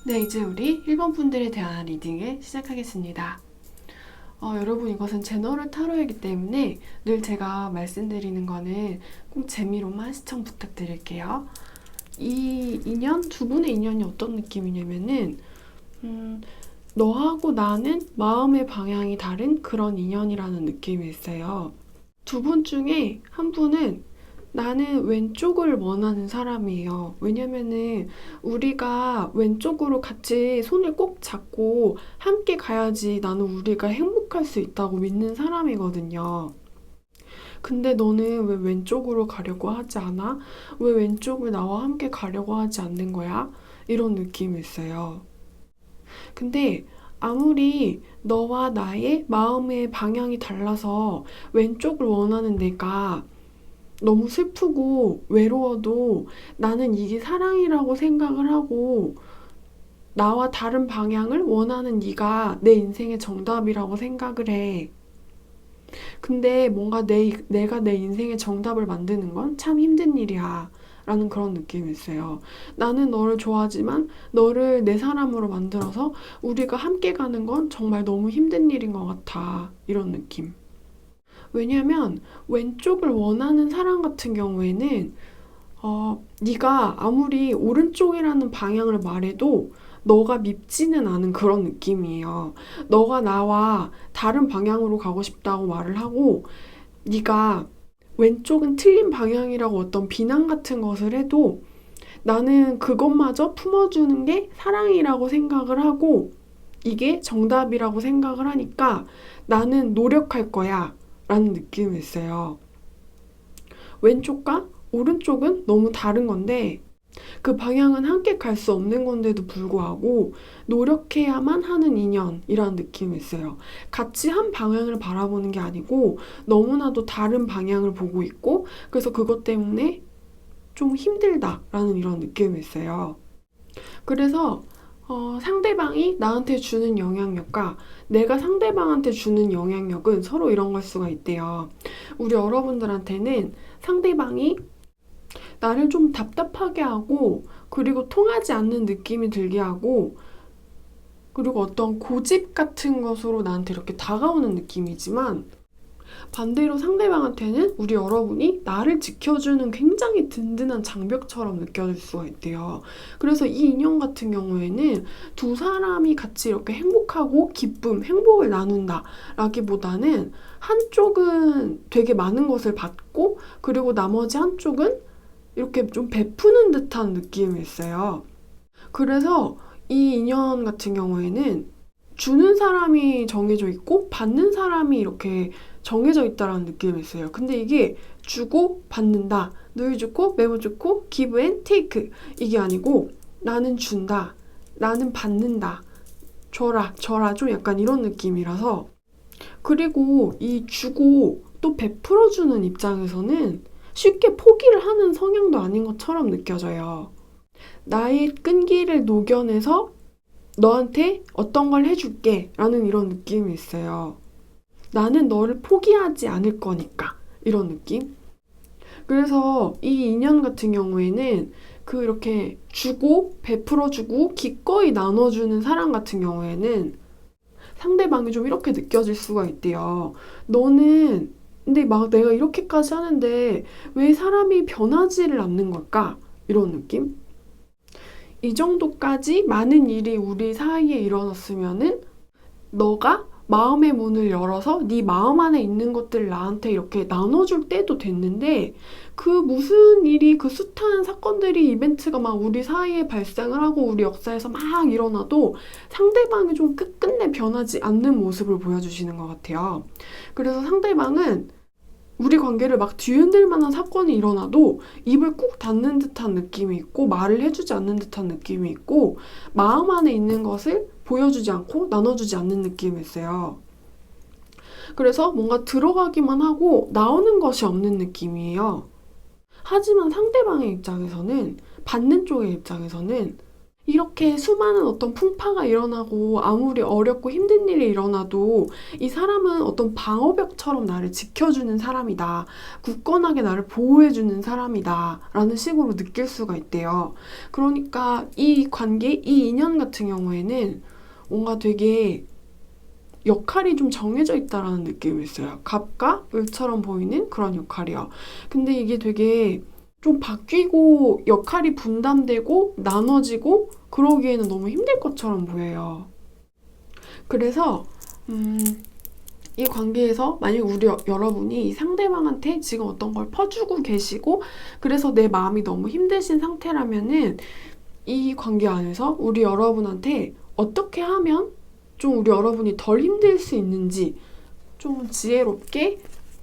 네, 이제 우리 1번 분들에 대한 리딩을 시작하겠습니다. 여러분, 이것은 제너럴 타로이기 때문에 늘 제가 말씀드리는 거는 꼭 재미로만 시청 부탁드릴게요. 이 인연, 두 분의 인연이 어떤 느낌이냐면은 너하고 나는 마음의 방향이 다른 그런 인연이라는 느낌이 있어요. 두 분 중에 한 분은 나는 왼쪽을 원하는 사람이에요. 왜냐면은 우리가 왼쪽으로 같이 손을 꼭 잡고 함께 가야지 나는 우리가 행복할 수 있다고 믿는 사람이거든요. 근데 너는 왜 왼쪽으로 가려고 하지 않아? 왜 왼쪽을 나와 함께 가려고 하지 않는 거야? 이런 느낌이 있어요. 근데 아무리 너와 나의 마음의 방향이 달라서 왼쪽을 원하는 내가 너무 슬프고 외로워도 나는 이게 사랑이라고 생각을 하고 나와 다른 방향을 원하는 네가 내 인생의 정답이라고 생각을 해. 근데 뭔가 내가 내 인생의 정답을 만드는 건 참 힘든 일이야. 라는 그런 느낌이 있어요. 나는 너를 좋아하지만 너를 내 사람으로 만들어서 우리가 함께 가는 건 정말 너무 힘든 일인 것 같아. 이런 느낌. 왜냐면 왼쪽을 원하는 사람 같은 경우에는 네가 아무리 오른쪽이라는 방향을 말해도 너가 밉지는 않은 그런 느낌이에요. 너가 나와 다른 방향으로 가고 싶다고 말을 하고 네가 왼쪽은 틀린 방향이라고 어떤 비난 같은 것을 해도 나는 그것마저 품어주는 게 사랑이라고 생각을 하고 이게 정답이라고 생각을 하니까 나는 노력할 거야 라는 느낌이 있어요. 왼쪽과 오른쪽은 너무 다른 건데 그 방향은 함께 갈 수 없는 건데도 불구하고 노력해야만 하는 인연이라는 느낌이 있어요. 같이 한 방향을 바라보는 게 아니고 너무나도 다른 방향을 보고 있고 그래서 그것 때문에 좀 힘들다라는 이런 느낌이 있어요. 그래서 상대방이 나한테 주는 영향력과 내가 상대방한테 주는 영향력은 서로 이런 걸 수가 있대요. 우리 여러분들한테는 상대방이 나를 좀 답답하게 하고 그리고 통하지 않는 느낌이 들게 하고 그리고 어떤 고집 같은 것으로 나한테 이렇게 다가오는 느낌이지만 반대로 상대방한테는 우리 여러분이 나를 지켜주는 굉장히 든든한 장벽처럼 느껴질 수가 있대요. 그래서 이 인연 같은 경우에는 두 사람이 같이 이렇게 행복하고 기쁨, 행복을 나눈다라기보다는 한쪽은 되게 많은 것을 받고 그리고 나머지 한쪽은 이렇게 좀 베푸는 듯한 느낌이 있어요. 그래서 이 인연 같은 경우에는 주는 사람이 정해져 있고 받는 사람이 이렇게 정해져 있다라는 느낌이 있어요. 근데 이게 주고 받는다. 늘 주고 매번 주고 give and take 이게 아니고 나는 준다. 나는 받는다. 줘라 좀 약간 이런 느낌이라서 그리고 이 주고 또 베풀어주는 입장에서는 쉽게 포기를 하는 성향도 아닌 것처럼 느껴져요. 나의 끈기를 녹여내서 너한테 어떤 걸 해줄게 라는 이런 느낌이 있어요. 나는 너를 포기하지 않을 거니까 이런 느낌? 그래서 이 인연 같은 경우에는 이렇게 주고 베풀어주고 기꺼이 나눠주는 사람 같은 경우에는 상대방이 좀 이렇게 느껴질 수가 있대요. 너는 근데 막 내가 이렇게까지 하는데 왜 사람이 변하지를 않는 걸까? 이런 느낌? 이 정도까지 많은 일이 우리 사이에 일어났으면은 너가 마음의 문을 열어서 네 마음 안에 있는 것들을 나한테 이렇게 나눠줄 때도 됐는데 그 무슨 일이 그 숱한 사건들이 이벤트가 막 우리 사이에 발생을 하고 우리 역사에서 막 일어나도 상대방이 좀 끝끝내 변하지 않는 모습을 보여주시는 것 같아요. 그래서 상대방은 우리 관계를 막 뒤흔들 만한 사건이 일어나도 입을 꾹 닫는 듯한 느낌이 있고 말을 해주지 않는 듯한 느낌이 있고 마음 안에 있는 것을 보여주지 않고 나눠주지 않는 느낌이 있어요. 그래서 뭔가 들어가기만 하고 나오는 것이 없는 느낌이에요. 하지만 상대방의 입장에서는 받는 쪽의 입장에서는 이렇게 수많은 어떤 풍파가 일어나고 아무리 어렵고 힘든 일이 일어나도 이 사람은 어떤 방어벽처럼 나를 지켜주는 사람이다. 굳건하게 나를 보호해주는 사람이다. 라는 식으로 느낄 수가 있대요. 그러니까 이 관계, 이 인연 같은 경우에는 뭔가 되게 역할이 좀 정해져 있다라는 느낌이 있어요. 갑과 을처럼 보이는 그런 역할이요. 근데 이게 되게 좀 바뀌고 역할이 분담되고 나눠지고 그러기에는 너무 힘들 것처럼 보여요. 그래서 이 관계에서 만약 우리 여러분이 이 상대방한테 지금 어떤 걸 퍼주고 계시고 그래서 내 마음이 너무 힘드신 상태라면은 이 관계 안에서 우리 여러분한테 어떻게 하면 좀 우리 여러분이 덜 힘들 수 있는지 좀 지혜롭게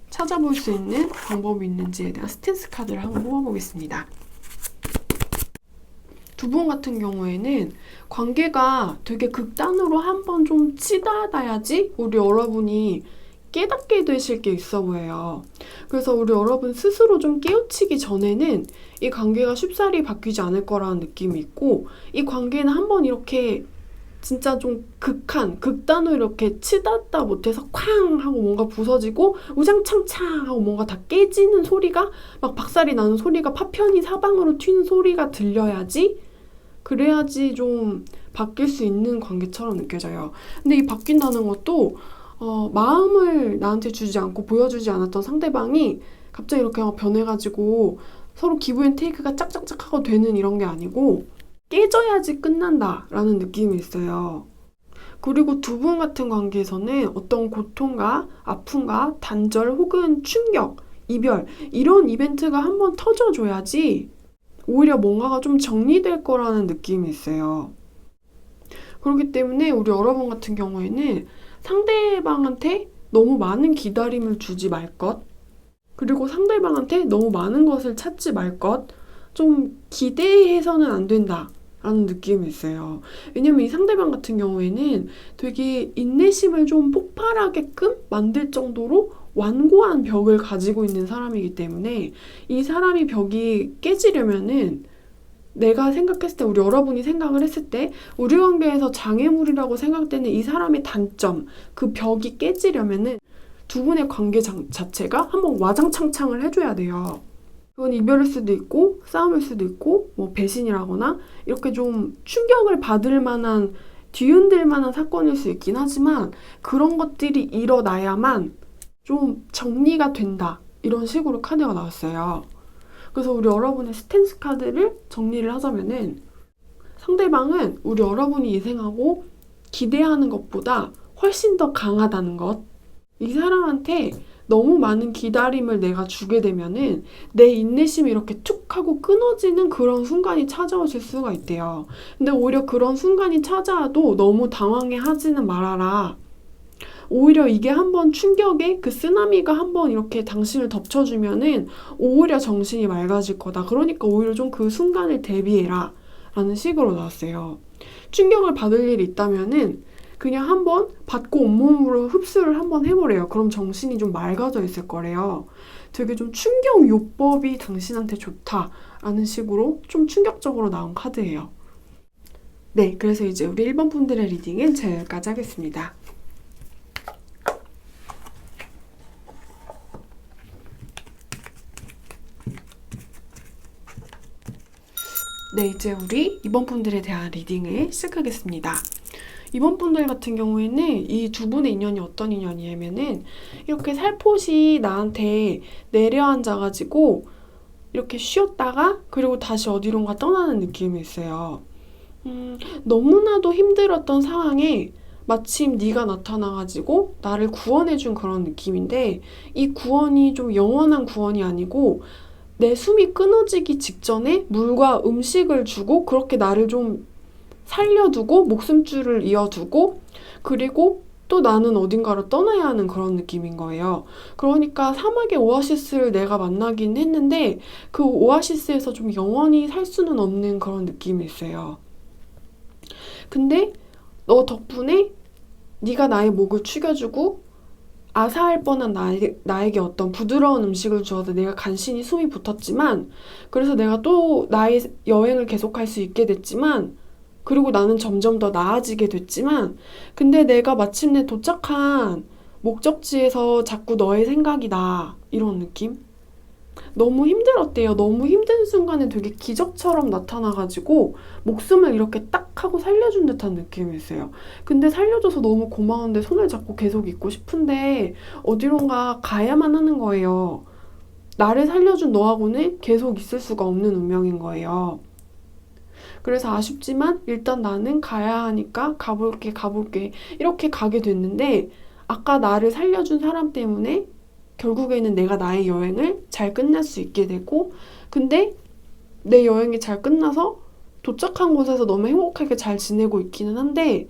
찾아볼 수 있는 방법이 있는지에 대한 스탠스 카드를 한번 뽑아보겠습니다. 두 분 같은 경우에는 관계가 되게 극단으로 한번 좀 치닫아야지 우리 여러분이 깨닫게 되실 게 있어 보여요. 그래서 우리 여러분 스스로 좀 깨우치기 전에는 이 관계가 쉽사리 바뀌지 않을 거라는 느낌이 있고 이 관계는 한번 이렇게 진짜 좀 극단으로 이렇게 치닫다 못해서 쾅 하고 뭔가 부서지고 우장창창 하고 뭔가 다 깨지는 소리가 막 박살이 나는 소리가 파편이 사방으로 튀는 소리가 들려야지 그래야지 좀 바뀔 수 있는 관계처럼 느껴져요. 근데 이 바뀐다는 것도 마음을 나한테 주지 않고 보여주지 않았던 상대방이 갑자기 이렇게 막 변해가지고 서로 기브 앤 테이크가 짝짝짝 하고 되는 이런 게 아니고 깨져야지 끝난다라는 느낌이 있어요. 그리고 두 분 같은 관계에서는 어떤 고통과 아픔과 단절 혹은 충격, 이별 이런 이벤트가 한번 터져줘야지 오히려 뭔가가 좀 정리될 거라는 느낌이 있어요. 그렇기 때문에 우리 여러분 같은 경우에는 상대방한테 너무 많은 기다림을 주지 말 것, 그리고 상대방한테 너무 많은 것을 찾지 말 것, 좀 기대해서는 안 된다. 라는 느낌이 있어요. 왜냐면 이 상대방 같은 경우에는 되게 인내심을 좀 폭발하게끔 만들 정도로 완고한 벽을 가지고 있는 사람이기 때문에 이 사람이 벽이 깨지려면은 내가 생각했을 때 우리 여러분이 생각을 했을 때 우리 관계에서 장애물이라고 생각되는 이 사람의 단점 그 벽이 깨지려면은 두 분의 관계 자체가 한번 와장창창을 해줘야 돼요. 그건 이별일 수도 있고 싸움일 수도 있고 뭐 배신이라거나 이렇게 좀 충격을 받을 만한 뒤흔들 만한 사건일 수 있긴 하지만 그런 것들이 일어나야만 좀 정리가 된다 이런 식으로 카드가 나왔어요. 그래서 우리 여러분의 스탠스 카드를 정리를 하자면은 상대방은 우리 여러분이 예상하고 기대하는 것보다 훨씬 더 강하다는 것. 이 사람한테 너무 많은 기다림을 내가 주게 되면은 내 인내심이 이렇게 툭 하고 끊어지는 그런 순간이 찾아오실 수가 있대요. 근데 오히려 그런 순간이 찾아와도 너무 당황해 하지는 말아라. 오히려 이게 한번 충격에 그 쓰나미가 한번 이렇게 당신을 덮쳐주면은 오히려 정신이 맑아질 거다. 그러니까 오히려 좀 그 순간을 대비해라. 라는 식으로 나왔어요. 충격을 받을 일이 있다면은 그냥 한번 받고 온몸으로 흡수를 한번 해보래요. 그럼 정신이 좀 맑아져 있을 거래요. 되게 좀 충격 요법이 당신한테 좋다라는 식으로 좀 충격적으로 나온 카드예요. 네, 그래서 이제 우리 1번 분들의 리딩은 제가 여기까지 하겠습니다. 네, 이제 우리 2번 분들에 대한 리딩을 시작하겠습니다. 이번 분들 같은 경우에는 이 두 분의 인연이 어떤 인연이냐면은 이렇게 살포시 나한테 내려앉아가지고 이렇게 쉬었다가 그리고 다시 어디론가 떠나는 느낌이 있어요. 너무나도 힘들었던 상황에 마침 네가 나타나가지고 나를 구원해준 그런 느낌인데 이 구원이 좀 영원한 구원이 아니고 내 숨이 끊어지기 직전에 물과 음식을 주고 그렇게 나를 좀 살려두고 목숨줄을 이어두고 그리고 또 나는 어딘가로 떠나야 하는 그런 느낌인 거예요. 그러니까 사막의 오아시스를 내가 만나긴 했는데 그 오아시스에서 좀 영원히 살 수는 없는 그런 느낌이 있어요. 근데 너 덕분에 네가 나의 목을 축여주고 아사할 뻔한 나에게 어떤 부드러운 음식을 주어서 내가 간신히 숨이 붙었지만 그래서 내가 또 나의 여행을 계속할 수 있게 됐지만 그리고 나는 점점 더 나아지게 됐지만, 근데 내가 마침내 도착한 목적지에서 자꾸 너의 생각이 나. 이런 느낌? 너무 힘들었대요. 너무 힘든 순간에 되게 기적처럼 나타나가지고 목숨을 이렇게 딱 하고 살려준 듯한 느낌이었어요. 근데 살려줘서 너무 고마운데 손을 잡고 계속 있고 싶은데 어디론가 가야만 하는 거예요. 나를 살려준 너하고는 계속 있을 수가 없는 운명인 거예요. 그래서 아쉽지만 일단 나는 가야 하니까 가볼게 이렇게 가게 됐는데, 아까 나를 살려준 사람 때문에 결국에는 내가 나의 여행을 잘 끝낼 수 있게 되고, 근데 내 여행이 잘 끝나서 도착한 곳에서 너무 행복하게 잘 지내고 있기는 한데,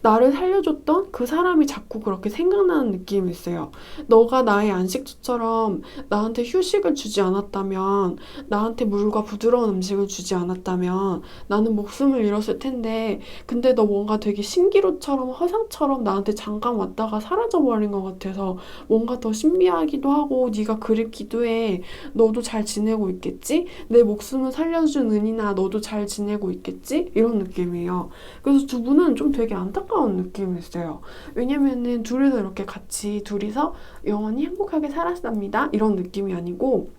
나를 살려줬던 그 사람이 자꾸 그렇게 생각나는 느낌이 있어요. 너가 나의 안식처처럼 나한테 휴식을 주지 않았다면, 나한테 물과 부드러운 음식을 주지 않았다면 나는 목숨을 잃었을 텐데, 근데 너 뭔가 되게 신기루처럼 허상처럼 나한테 잠깐 왔다가 사라져버린 것 같아서 뭔가 더 신비하기도 하고 네가 그립기도 해. 너도 잘 지내고 있겠지? 내 목숨을 살려준 은인아, 너도 잘 지내고 있겠지? 이런 느낌이에요. 그래서 두 분은 좀 되게 안타까운 느낌이었어요. 왜냐면은 둘이서 이렇게 같이 둘이서 영원히 행복하게 살았답니다. 이런 느낌이 아니고,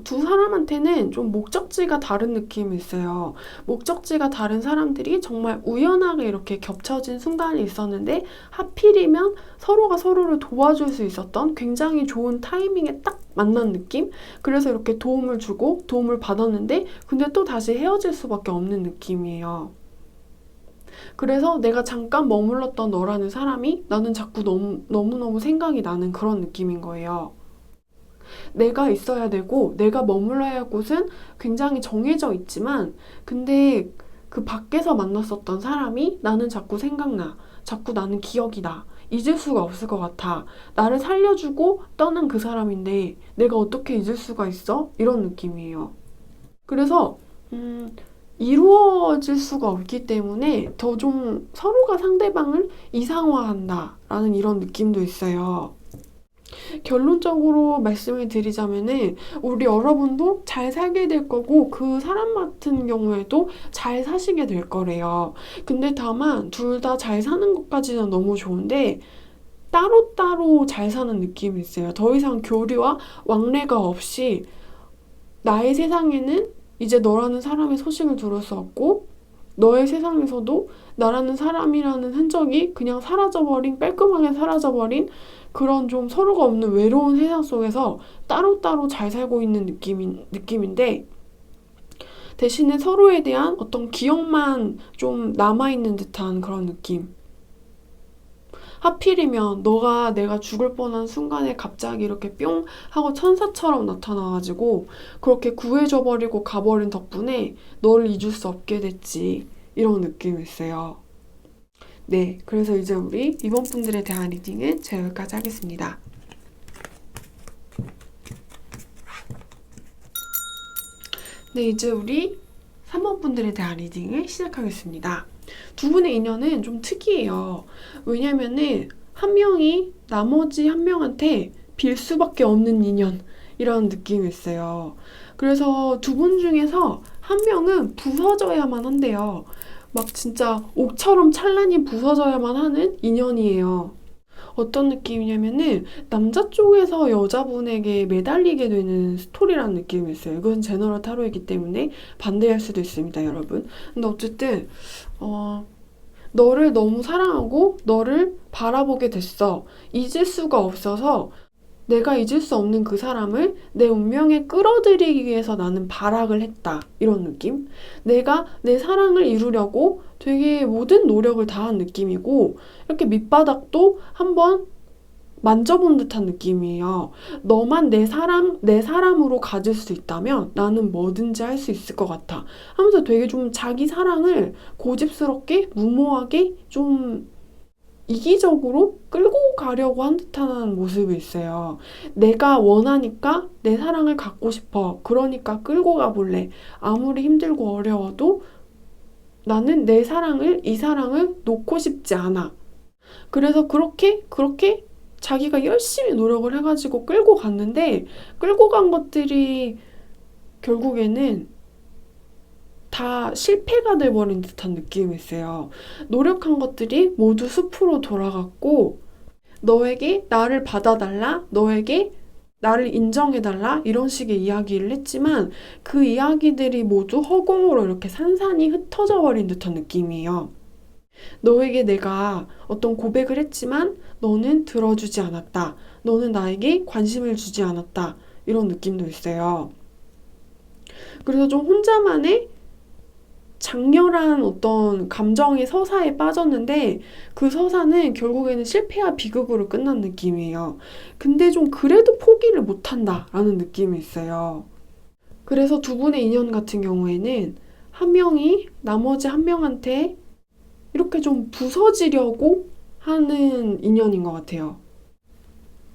두 사람한테는 좀 목적지가 다른 느낌이 있어요. 목적지가 다른 사람들이 정말 우연하게 이렇게 겹쳐진 순간이 있었는데, 하필이면 서로가 서로를 도와줄 수 있었던 굉장히 좋은 타이밍에 딱 만난 느낌? 그래서 이렇게 도움을 주고 도움을 받았는데, 근데 또 다시 헤어질 수밖에 없는 느낌이에요. 그래서 내가 잠깐 머물렀던 너라는 사람이 나는 자꾸 너무너무 생각이 나는 그런 느낌인 거예요. 내가 있어야 되고 내가 머물러야 할 곳은 굉장히 정해져 있지만, 근데 그 밖에서 만났었던 사람이 나는 자꾸 생각나. 자꾸 나는 기억이 나. 잊을 수가 없을 것 같아. 나를 살려주고 떠난 그 사람인데 내가 어떻게 잊을 수가 있어? 이런 느낌이에요. 그래서 이루어질 수가 없기 때문에 더 좀 서로가 상대방을 이상화한다라는 이런 느낌도 있어요. 결론적으로 말씀을 드리자면은 우리 여러분도 잘 살게 될 거고 그 사람 같은 경우에도 잘 사시게 될 거래요. 근데 다만 둘 다 잘 사는 것까지는 너무 좋은데 따로따로 잘 사는 느낌이 있어요. 더 이상 교류와 왕래가 없이 나의 세상에는 이제 너라는 사람의 소식을 들을 수 없고, 너의 세상에서도 나라는 사람이라는 흔적이 그냥 사라져버린, 깔끔하게 사라져버린 그런 좀 서로가 없는 외로운 세상 속에서 따로따로 잘 살고 있는 느낌인데, 대신에 서로에 대한 어떤 기억만 좀 남아있는 듯한 그런 느낌. 하필이면 너가 내가 죽을 뻔한 순간에 갑자기 이렇게 뿅 하고 천사처럼 나타나가지고 그렇게 구해줘버리고 가버린 덕분에 너를 잊을 수 없게 됐지. 이런 느낌이 있어요. 네, 그래서 이제 우리 이번 분들에 대한 리딩은 제가 여기까지 하겠습니다. 네, 이제 우리 3번 분들에 대한 리딩을 시작하겠습니다. 두 분의 인연은 좀 특이해요. 왜냐면은 한 명이 나머지 한 명한테 빌 수밖에 없는 인연이라는 느낌이 있어요. 그래서 두 분 중에서 한 명은 부서져야만 한대요. 막 진짜 옥처럼 찬란히 부서져야만 하는 인연이에요. 어떤 느낌이냐면은 남자 쪽에서 여자분에게 매달리게 되는 스토리라는 느낌이 있어요. 이건 제너럴 타로이기 때문에 반대할 수도 있습니다, 여러분. 근데 어쨌든 너를 너무 사랑하고 너를 바라보게 됐어. 잊을 수가 없어서 내가 잊을 수 없는 그 사람을 내 운명에 끌어들이기 위해서 나는 발악을 했다. 이런 느낌? 내가 내 사랑을 이루려고 되게 모든 노력을 다한 느낌이고, 이렇게 밑바닥도 한번 만져본 듯한 느낌이에요. 너만 내 사람으로 가질 수 있다면 나는 뭐든지 할 수 있을 것 같아. 하면서 되게 좀 자기 사랑을 고집스럽게, 무모하게, 좀 이기적으로 끌고 가려고 한 듯한 모습이 있어요. 내가 원하니까 내 사랑을 갖고 싶어. 그러니까 끌고 가볼래. 아무리 힘들고 어려워도 나는 이 사랑을 놓고 싶지 않아. 그래서 그렇게 자기가 열심히 노력을 해가지고 끌고 갔는데, 끌고 간 것들이 결국에는 다 실패가 돼버린 듯한 느낌이 있어요. 노력한 것들이 모두 숲으로 돌아갔고, 너에게 나를 받아달라, 너에게 나를 인정해달라, 이런 식의 이야기를 했지만 그 이야기들이 모두 허공으로 이렇게 산산이 흩어져 버린 듯한 느낌이에요. 너에게 내가 어떤 고백을 했지만 너는 들어주지 않았다. 너는 나에게 관심을 주지 않았다. 이런 느낌도 있어요. 그래서 좀 혼자만의 장렬한 어떤 감정의 서사에 빠졌는데 그 서사는 결국에는 실패와 비극으로 끝난 느낌이에요. 근데 좀 그래도 포기를 못한다라는 느낌이 있어요. 그래서 두 분의 인연 같은 경우에는 한 명이 나머지 한 명한테 이렇게 좀 부서지려고 하는 인연인 것 같아요.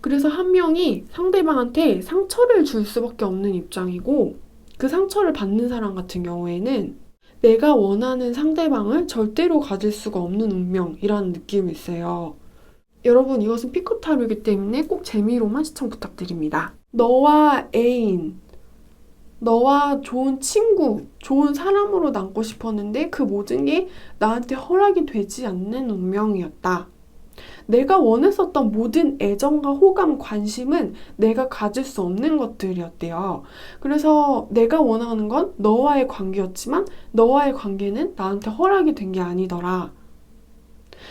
그래서 한 명이 상대방한테 상처를 줄 수밖에 없는 입장이고, 그 상처를 받는 사람 같은 경우에는 내가 원하는 상대방을 절대로 가질 수가 없는 운명이라는 느낌이 있어요. 여러분, 이것은 피코타로이기 때문에 꼭 재미로만 시청 부탁드립니다. 너와 애인, 너와 좋은 친구, 좋은 사람으로 남고 싶었는데 그 모든 게 나한테 허락이 되지 않는 운명이었다. 내가 원했었던 모든 애정과 호감, 관심은 내가 가질 수 없는 것들이었대요. 그래서 내가 원하는 건 너와의 관계였지만 너와의 관계는 나한테 허락이 된 게 아니더라.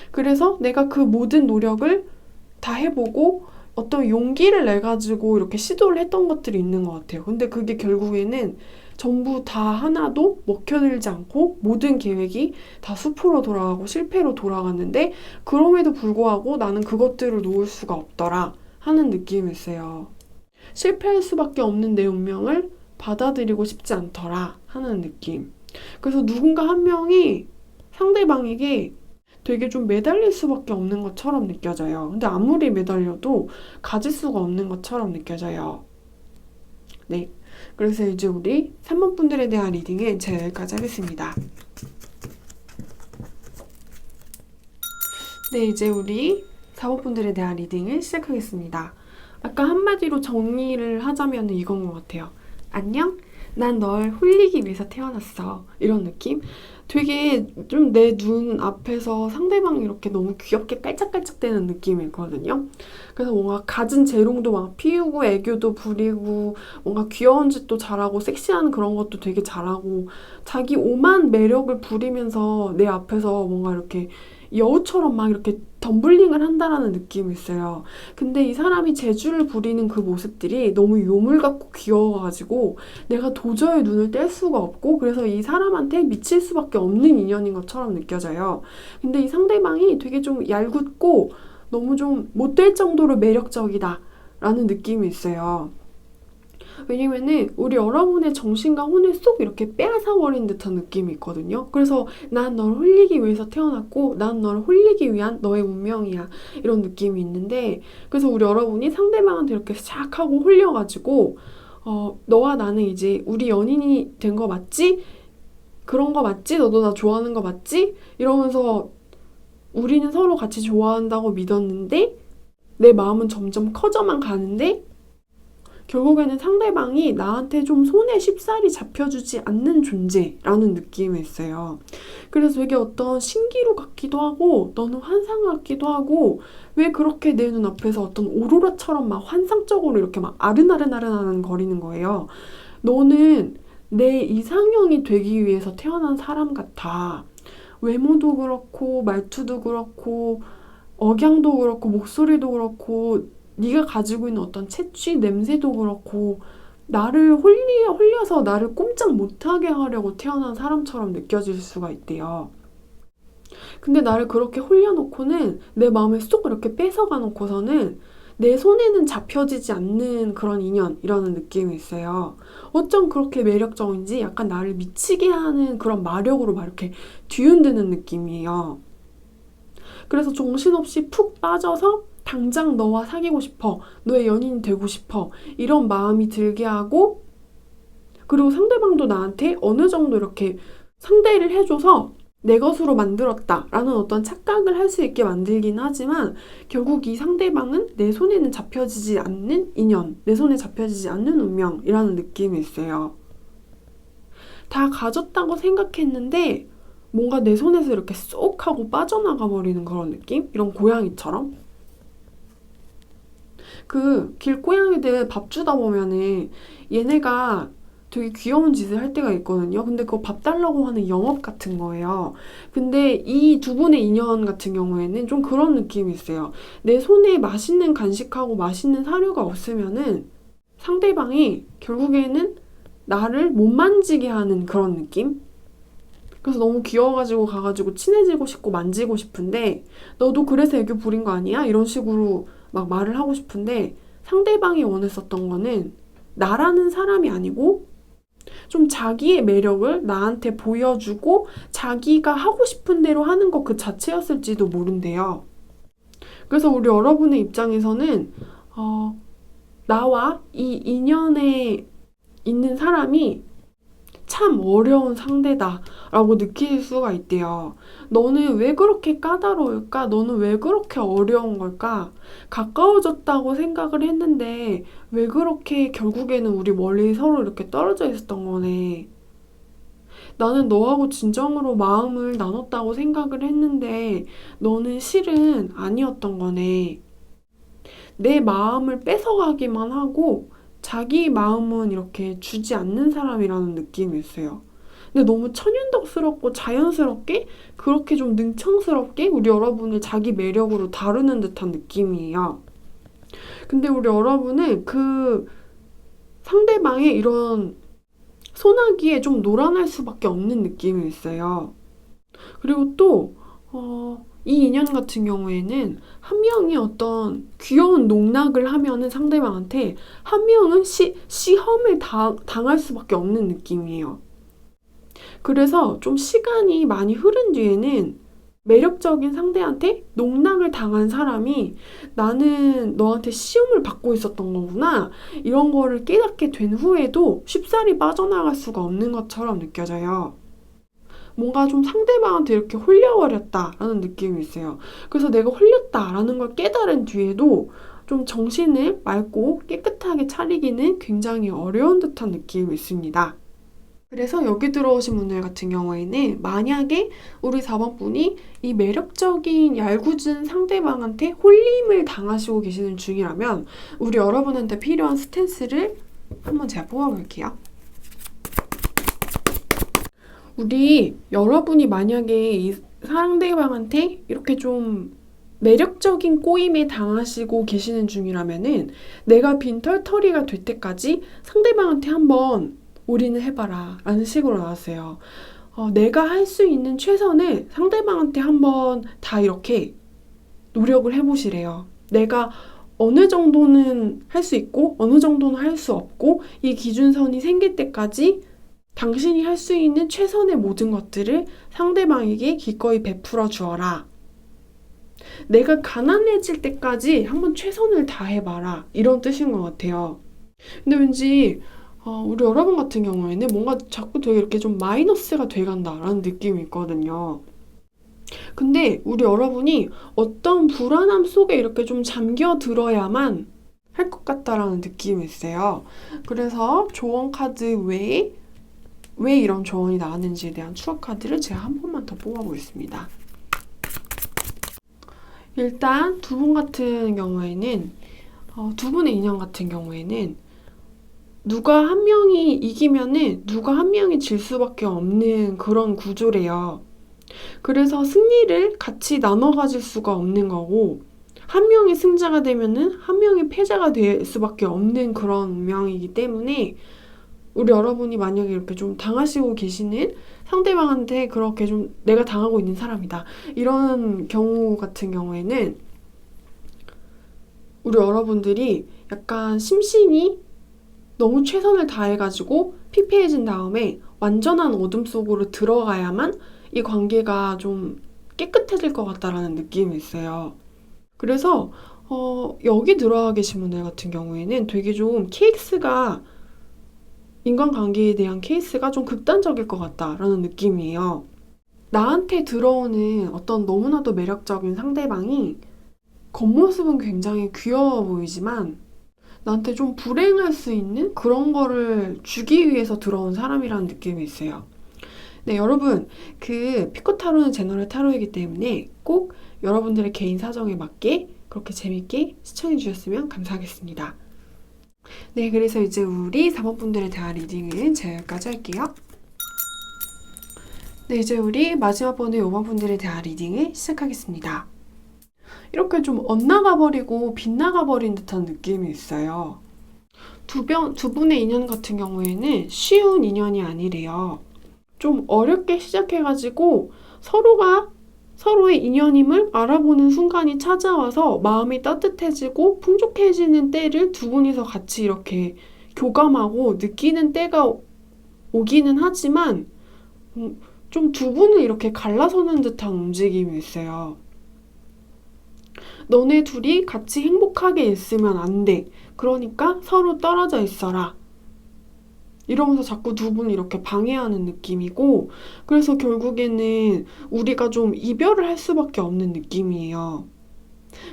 그래서 내가 그 모든 노력을 다 해보고 어떤 용기를 내가지고 이렇게 시도를 했던 것들이 있는 것 같아요. 근데 그게 결국에는 전부 다 하나도 먹혀들지 않고 모든 계획이 다 수포로 돌아가고 실패로 돌아갔는데, 그럼에도 불구하고 나는 그것들을 놓을 수가 없더라 하는 느낌이 있어요. 실패할 수밖에 없는 내 운명을 받아들이고 싶지 않더라 하는 느낌. 그래서 누군가 한 명이 상대방에게 되게 좀 매달릴 수밖에 없는 것처럼 느껴져요. 근데 아무리 매달려도 가질 수가 없는 것처럼 느껴져요. 네. 그래서 이제 우리 3번 분들에 대한 리딩은 제가 여기까지 하겠습니다. 네, 이제 우리 4번 분들에 대한 리딩을 시작하겠습니다. 아까 한마디로 정리를 하자면 이건 것 같아요. 안녕? 난 널 홀리기 위해서 태어났어. 이런 느낌? 되게 좀 내 눈 앞에서 상대방이 이렇게 너무 귀엽게 깔짝깔짝대는 느낌이거든요. 그래서 뭔가 갖은 재롱도 막 피우고 애교도 부리고 뭔가 귀여운 짓도 잘하고 섹시한 그런 것도 되게 잘하고 자기 오만 매력을 부리면서 내 앞에서 뭔가 이렇게 여우처럼 막 이렇게 덤블링을 한다라는 느낌이 있어요. 근데 이 사람이 재주를 부리는 그 모습들이 너무 요물 같고 귀여워가지고 내가 도저히 눈을 뗄 수가 없고, 그래서 이 사람한테 미칠 수밖에 없는 인연인 것처럼 느껴져요. 근데 이 상대방이 되게 좀 얄궂고 너무 좀 못될 정도로 매력적이다 라는 느낌이 있어요. 왜냐면은 우리 여러분의 정신과 혼을 쏙 이렇게 빼앗아버린 듯한 느낌이 있거든요. 그래서 난 널 홀리기 위해서 태어났고 난 널 홀리기 위한 너의 운명이야, 이런 느낌이 있는데, 그래서 우리 여러분이 상대방한테 이렇게 싹 하고 홀려가지고 너와 나는 이제 우리 연인이 된 거 맞지? 그런 거 맞지? 너도 나 좋아하는 거 맞지? 이러면서 우리는 서로 같이 좋아한다고 믿었는데 내 마음은 점점 커져만 가는데 결국에는 상대방이 나한테 좀 손에 쉽사리 잡혀주지 않는 존재라는 느낌이 있어요. 그래서 되게 어떤 신기루 같기도 하고 너는 환상 같기도 하고, 왜 그렇게 내 눈앞에서 어떤 오로라처럼 막 환상적으로 이렇게 막 아른아른아른아른 거리는 거예요. 너는 내 이상형이 되기 위해서 태어난 사람 같아. 외모도 그렇고 말투도 그렇고 억양도 그렇고 목소리도 그렇고 네가 가지고 있는 어떤 채취 냄새도 그렇고 나를 홀려서 나를 꼼짝 못하게 하려고 태어난 사람처럼 느껴질 수가 있대요. 근데 나를 그렇게 홀려놓고는 내 마음을 쏙 이렇게 뺏어가 놓고서는 내 손에는 잡혀지지 않는 그런 인연이라는 느낌이 있어요. 어쩜 그렇게 매력적인지 약간 나를 미치게 하는 그런 마력으로 막 이렇게 뒤흔드는 느낌이에요. 그래서 정신없이 푹 빠져서 당장 너와 사귀고 싶어, 너의 연인이 되고 싶어, 이런 마음이 들게 하고, 그리고 상대방도 나한테 어느 정도 이렇게 상대를 해줘서 내 것으로 만들었다라는 어떤 착각을 할 수 있게 만들긴 하지만 결국 이 상대방은 내 손에는 잡혀지지 않는 인연, 내 손에 잡혀지지 않는 운명이라는 느낌이 있어요. 다 가졌다고 생각했는데 뭔가 내 손에서 이렇게 쏙 하고 빠져나가 버리는 그런 느낌? 이런 고양이처럼? 그 길고양이들 밥 주다 보면은 얘네가 되게 귀여운 짓을 할 때가 있거든요. 근데 그거 밥 달라고 하는 영업 같은 거예요. 근데 이 두 분의 인연 같은 경우에는 좀 그런 느낌이 있어요. 내 손에 맛있는 간식하고 맛있는 사료가 없으면은 상대방이 결국에는 나를 못 만지게 하는 그런 느낌? 그래서 너무 귀여워가지고 가가지고 친해지고 싶고 만지고 싶은데 너도 그래서 애교 부린 거 아니야? 이런 식으로 막 말을 하고 싶은데 상대방이 원했었던 거는 나라는 사람이 아니고 좀 자기의 매력을 나한테 보여주고 자기가 하고 싶은 대로 하는 것 그 자체였을지도 모른대요. 그래서 우리 여러분의 입장에서는 나와 이 인연에 있는 사람이 참 어려운 상대다라고 느낄 수가 있대요. 너는 왜 그렇게 까다로울까? 너는 왜 그렇게 어려운 걸까? 가까워졌다고 생각을 했는데 왜 그렇게 결국에는 우리 멀리 서로 이렇게 떨어져 있었던 거네. 나는 너하고 진정으로 마음을 나눴다고 생각을 했는데 너는 실은 아니었던 거네. 내 마음을 뺏어가기만 하고 자기 마음은 이렇게 주지 않는 사람이라는 느낌이 있어요. 근데 너무 천연덕스럽고 자연스럽게 그렇게 좀 능청스럽게 우리 여러분을 자기 매력으로 다루는 듯한 느낌이에요. 근데 우리 여러분은 그 상대방의 이런 소나기에 좀 놀아날 수밖에 없는 느낌이 있어요. 그리고 또 이 인연 같은 경우에는 한 명이 어떤 귀여운 농락을 하면은 상대방한테 한 명은 시험을 당할 수밖에 없는 느낌이에요. 그래서 좀 시간이 많이 흐른 뒤에는 매력적인 상대한테 농락을 당한 사람이 나는 너한테 시험을 받고 있었던 거구나. 이런 거를 깨닫게 된 후에도 쉽사리 빠져나갈 수가 없는 것처럼 느껴져요. 뭔가 좀 상대방한테 이렇게 홀려버렸다라는 느낌이 있어요. 그래서 내가 홀렸다라는 걸 깨달은 뒤에도 좀 정신을 맑고 깨끗하게 차리기는 굉장히 어려운 듯한 느낌이 있습니다. 그래서 여기 들어오신 분들 같은 경우에는 만약에 우리 4번 분이 이 매력적인 얄궂은 상대방한테 홀림을 당하시고 계시는 중이라면 우리 여러분한테 필요한 스탠스를 한번 제가 뽑아볼게요. 우리 여러분이 만약에 이 상대방한테 이렇게 좀 매력적인 꼬임에 당하시고 계시는 중이라면은 내가 빈털터리가 될 때까지 상대방한테 한번 올인을 해봐라 라는 식으로 나왔어요. 내가 할 수 있는 최선을 상대방한테 한번 다 이렇게 노력을 해보시래요. 내가 어느 정도는 할 수 있고 어느 정도는 할 수 없고 이 기준선이 생길 때까지 당신이 할 수 있는 최선의 모든 것들을 상대방에게 기꺼이 베풀어 주어라. 내가 가난해질 때까지 한번 최선을 다해봐라. 이런 뜻인 것 같아요. 근데 왠지 우리 여러분 같은 경우에는 뭔가 자꾸 되게 이렇게 좀 마이너스가 돼간다라는 느낌이 있거든요. 근데 우리 여러분이 어떤 불안함 속에 이렇게 좀 잠겨 들어야만 할 것 같다라는 느낌이 있어요. 그래서 조언 카드 외에 왜 이런 조언이 나왔는지에 대한 추억 카드를 제가 한 번만 더 뽑아보겠습니다. 일단 두 분 같은 경우에는 두 분의 인연 같은 경우에는 누가 한 명이 이기면은 누가 한 명이 질 수밖에 없는 그런 구조래요. 그래서 승리를 같이 나눠 가질 수가 없는 거고 한 명이 승자가 되면은 한 명이 패자가 될 수밖에 없는 그런 운명이기 때문에 우리 여러분이 만약에 이렇게 좀 당하시고 계시는 상대방한테 그렇게 좀 내가 당하고 있는 사람이다. 이런 경우 같은 경우에는 우리 여러분들이 약간 심신이 너무 최선을 다해가지고 피폐해진 다음에 완전한 어둠 속으로 들어가야만 이 관계가 좀 깨끗해질 것 같다라는 느낌이 있어요. 그래서 여기 들어와 계신 분들 같은 경우에는 되게 좀 케이스가 인간관계에 대한 케이스가 좀 극단적일 것 같다라는 느낌이에요. 나한테 들어오는 어떤 너무나도 매력적인 상대방이 겉모습은 굉장히 귀여워 보이지만 나한테 좀 불행할 수 있는 그런 거를 주기 위해서 들어온 사람이라는 느낌이 있어요. 네, 여러분, 그 피코 타로는 제너럴 타로이기 때문에 꼭 여러분들의 개인 사정에 맞게 그렇게 재밌게 시청해 주셨으면 감사하겠습니다. 네, 그래서 이제 우리 4번 분들에 대한 리딩은 제가 여기까지 할게요. 네, 이제 우리 마지막 번의 5번 분들에 대한 리딩을 시작하겠습니다. 이렇게 좀 엇나가버리고 빗나가버린 듯한 느낌이 있어요. 두 분의 인연 같은 경우에는 쉬운 인연이 아니래요. 좀 어렵게 시작해가지고 서로가 서로의 인연임을 알아보는 순간이 찾아와서 마음이 따뜻해지고 풍족해지는 때를 두 분이서 같이 이렇게 교감하고 느끼는 때가 오기는 하지만 좀 두 분을 이렇게 갈라서는 듯한 움직임이 있어요. 너네 둘이 같이 행복하게 있으면 안 돼. 그러니까 서로 떨어져 있어라. 이러면서 자꾸 두 분을 이렇게 방해하는 느낌이고, 그래서 결국에는 우리가 좀 이별을 할 수밖에 없는 느낌이에요.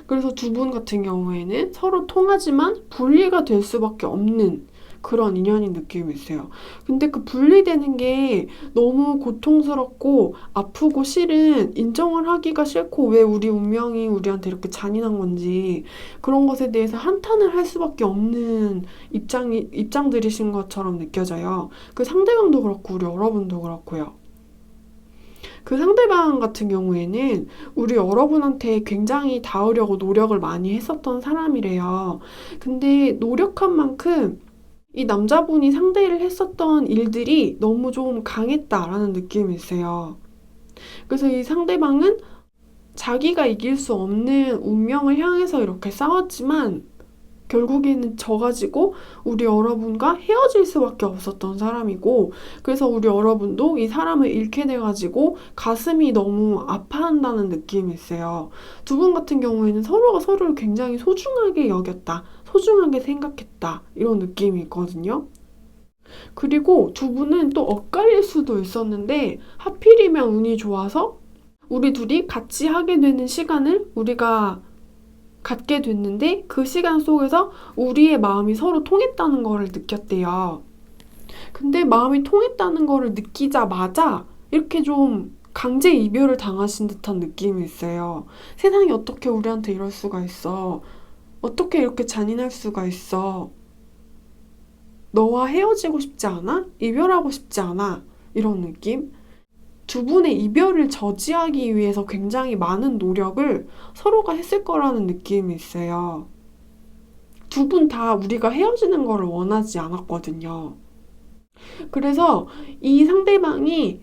그래서 두 분 같은 경우에는 서로 통하지만 분리가 될 수밖에 없는 그런 인연인 느낌이 있어요. 근데 그 분리되는 게 너무 고통스럽고 아프고 싫은, 인정을 하기가 싫고 왜 우리 운명이 우리한테 이렇게 잔인한 건지 그런 것에 대해서 한탄을 할 수밖에 없는 입장들이신 것처럼 느껴져요. 그 상대방도 그렇고 우리 여러분도 그렇고요. 그 상대방 같은 경우에는 우리 여러분한테 굉장히 닿으려고 노력을 많이 했었던 사람이래요. 근데 노력한 만큼 이 남자분이 상대를 했었던 일들이 너무 좀 강했다라는 느낌이 있어요. 그래서 이 상대방은 자기가 이길 수 없는 운명을 향해서 이렇게 싸웠지만 결국에는 져가지고 우리 여러분과 헤어질 수밖에 없었던 사람이고, 그래서 우리 여러분도 이 사람을 잃게 돼가지고 가슴이 너무 아파한다는 느낌이 있어요. 두 분 같은 경우에는 서로가 서로를 굉장히 소중하게 여겼다, 소중하게 생각했다, 이런 느낌이 있거든요. 그리고 두 분은 또 엇갈릴 수도 있었는데 하필이면 운이 좋아서 우리 둘이 같이 하게 되는 시간을 우리가 갖게 됐는데 그 시간 속에서 우리의 마음이 서로 통했다는 거를 느꼈대요. 근데 마음이 통했다는 거를 느끼자마자 이렇게 좀 강제 이별을 당하신 듯한 느낌이 있어요. 세상이 어떻게 우리한테 이럴 수가 있어. 어떻게 이렇게 잔인할 수가 있어. 너와 헤어지고 싶지 않아? 이별하고 싶지 않아? 이런 느낌? 두 분의 이별을 저지하기 위해서 굉장히 많은 노력을 서로가 했을 거라는 느낌이 있어요. 두 분 다 우리가 헤어지는 거를 원하지 않았거든요. 그래서 이 상대방이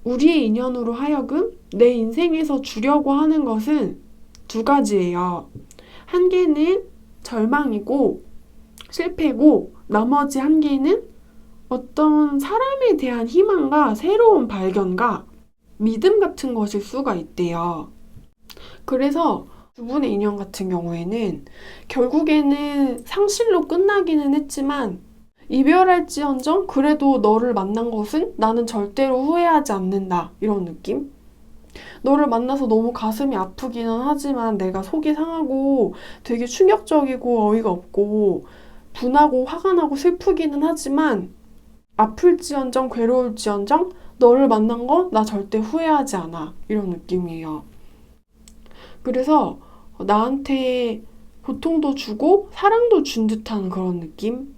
우리의 인연으로 하여금 내 인생에서 주려고 하는 것은 두 가지예요. 한 개는 절망이고 실패고, 나머지 한 개는 어떤 사람에 대한 희망과 새로운 발견과 믿음 같은 것일 수가 있대요. 그래서 두 분의 인연 같은 경우에는 결국에는 상실로 끝나기는 했지만 이별할지언정 그래도 너를 만난 것은 나는 절대로 후회하지 않는다, 이런 느낌? 너를 만나서 너무 가슴이 아프기는 하지만 내가 속이 상하고 되게 충격적이고 어이가 없고 분하고 화가 나고 슬프기는 하지만 아플지언정 괴로울지언정 너를 만난 거 나 절대 후회하지 않아, 이런 느낌이에요. 그래서 나한테 고통도 주고 사랑도 준 듯한 그런 느낌?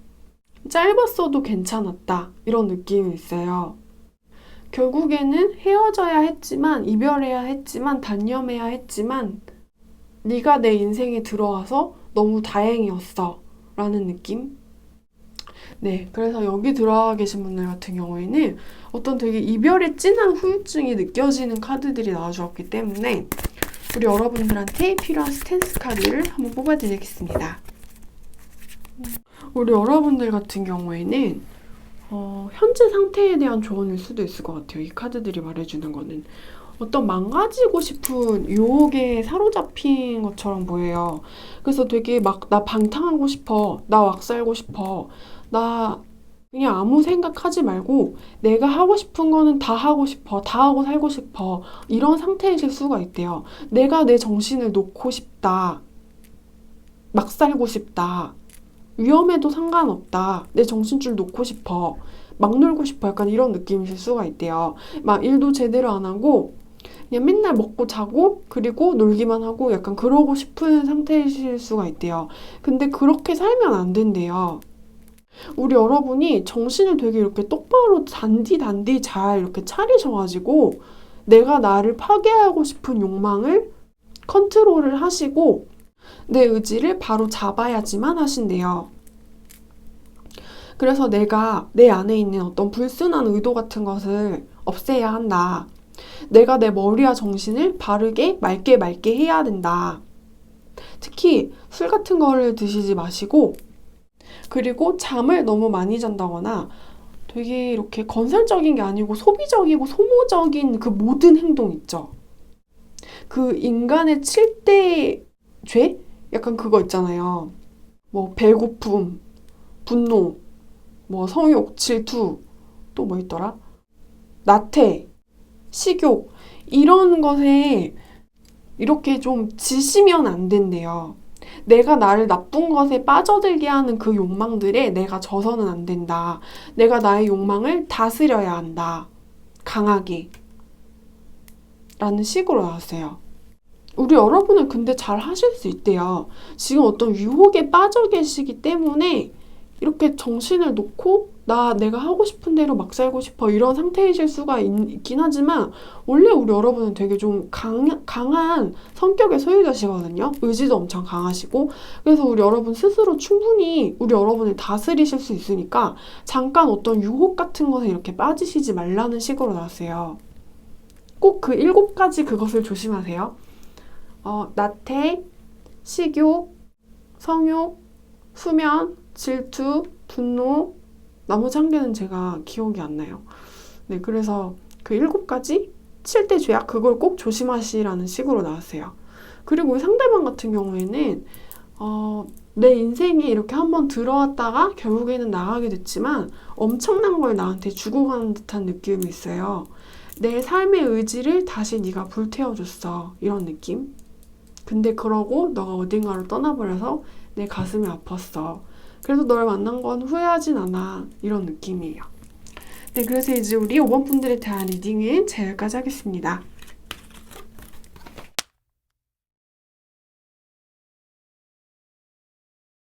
짧았어도 괜찮았다, 이런 느낌이 있어요. 결국에는 헤어져야 했지만, 이별해야 했지만, 단념해야 했지만 네가 내 인생에 들어와서 너무 다행이었어, 라는 느낌? 네, 그래서 여기 들어와 계신 분들 같은 경우에는 어떤 되게 이별의 진한 후유증이 느껴지는 카드들이 나와주었기 때문에 우리 여러분들한테 필요한 스탠스 카드를 한번 뽑아드리겠습니다. 우리 여러분들 같은 경우에는 현재 상태에 대한 조언일 수도 있을 것 같아요. 이 카드들이 말해주는 거는 어떤 망가지고 싶은 유혹에 사로잡힌 것처럼 보여요. 그래서 되게 막 나 방탕하고 싶어, 나 왁살고 싶어, 나 그냥 아무 생각하지 말고 내가 하고 싶은 거는 다 하고 싶어, 다 하고 살고 싶어, 이런 상태이실 수가 있대요. 내가 내 정신을 놓고 싶다, 막 살고 싶다, 위험해도 상관없다. 내 정신줄 놓고 싶어. 막 놀고 싶어. 약간 이런 느낌이실 수가 있대요. 막 일도 제대로 안 하고 그냥 맨날 먹고 자고 그리고 놀기만 하고 약간 그러고 싶은 상태이실 수가 있대요. 근데 그렇게 살면 안 된대요. 우리 여러분이 정신을 되게 이렇게 똑바로 단디 잘 이렇게 차리셔가지고 내가 나를 파괴하고 싶은 욕망을 컨트롤을 하시고 내 의지를 바로 잡아야지만 하신대요. 그래서 내가 내 안에 있는 어떤 불순한 의도 같은 것을 없애야 한다. 내가 내 머리와 정신을 바르게 맑게 해야 된다. 특히 술 같은 거를 드시지 마시고 그리고 잠을 너무 많이 잔다거나 되게 이렇게 건설적인 게 아니고 소비적이고 소모적인 그 모든 행동 있죠. 그 인간의 7대 죄? 약간 그거 있잖아요. 뭐 배고픔, 분노, 뭐 성욕, 질투, 또 뭐 있더라? 나태, 식욕 이런 것에 이렇게 좀 지시면 안 된대요. 내가 나를 나쁜 것에 빠져들게 하는 그 욕망들에 내가 져서는 안 된다. 내가 나의 욕망을 다스려야 한다. 강하게. 라는 식으로 나왔어요. 우리 여러분은 근데 잘 하실 수 있대요. 지금 어떤 유혹에 빠져 계시기 때문에 이렇게 정신을 놓고 내가 하고 싶은 대로 막 살고 싶어 이런 상태이실 수가 있긴 하지만 원래 우리 여러분은 되게 좀 강한 성격의 소유자시거든요. 의지도 엄청 강하시고 그래서 우리 여러분 스스로 충분히 우리 여러분을 다스리실 수 있으니까 잠깐 어떤 유혹 같은 것에 이렇게 빠지시지 말라는 식으로 나왔어요. 꼭 그 7가지 그것을 조심하세요. 나태, 식욕, 성욕, 수면, 질투, 분노, 나머지 한 개는 제가 기억이 안 나요. 네, 그래서 그 7가지 7대 죄악 그걸 꼭 조심하시라는 식으로 나왔어요. 그리고 상대방 같은 경우에는 내 인생에 이렇게 한번 들어왔다가 결국에는 나가게 됐지만 엄청난 걸 나한테 주고 가는 듯한 느낌이 있어요. 내 삶의 의지를 다시 네가 불태워줬어. 이런 느낌? 근데 그러고 너가 어딘가로 떠나버려서 내 가슴이 아팠어. 그래서 널 만난 건 후회하진 않아. 이런 느낌이에요. 네, 그래서 이제 우리 5번 분들에 대한 리딩은 여기까지 하겠습니다.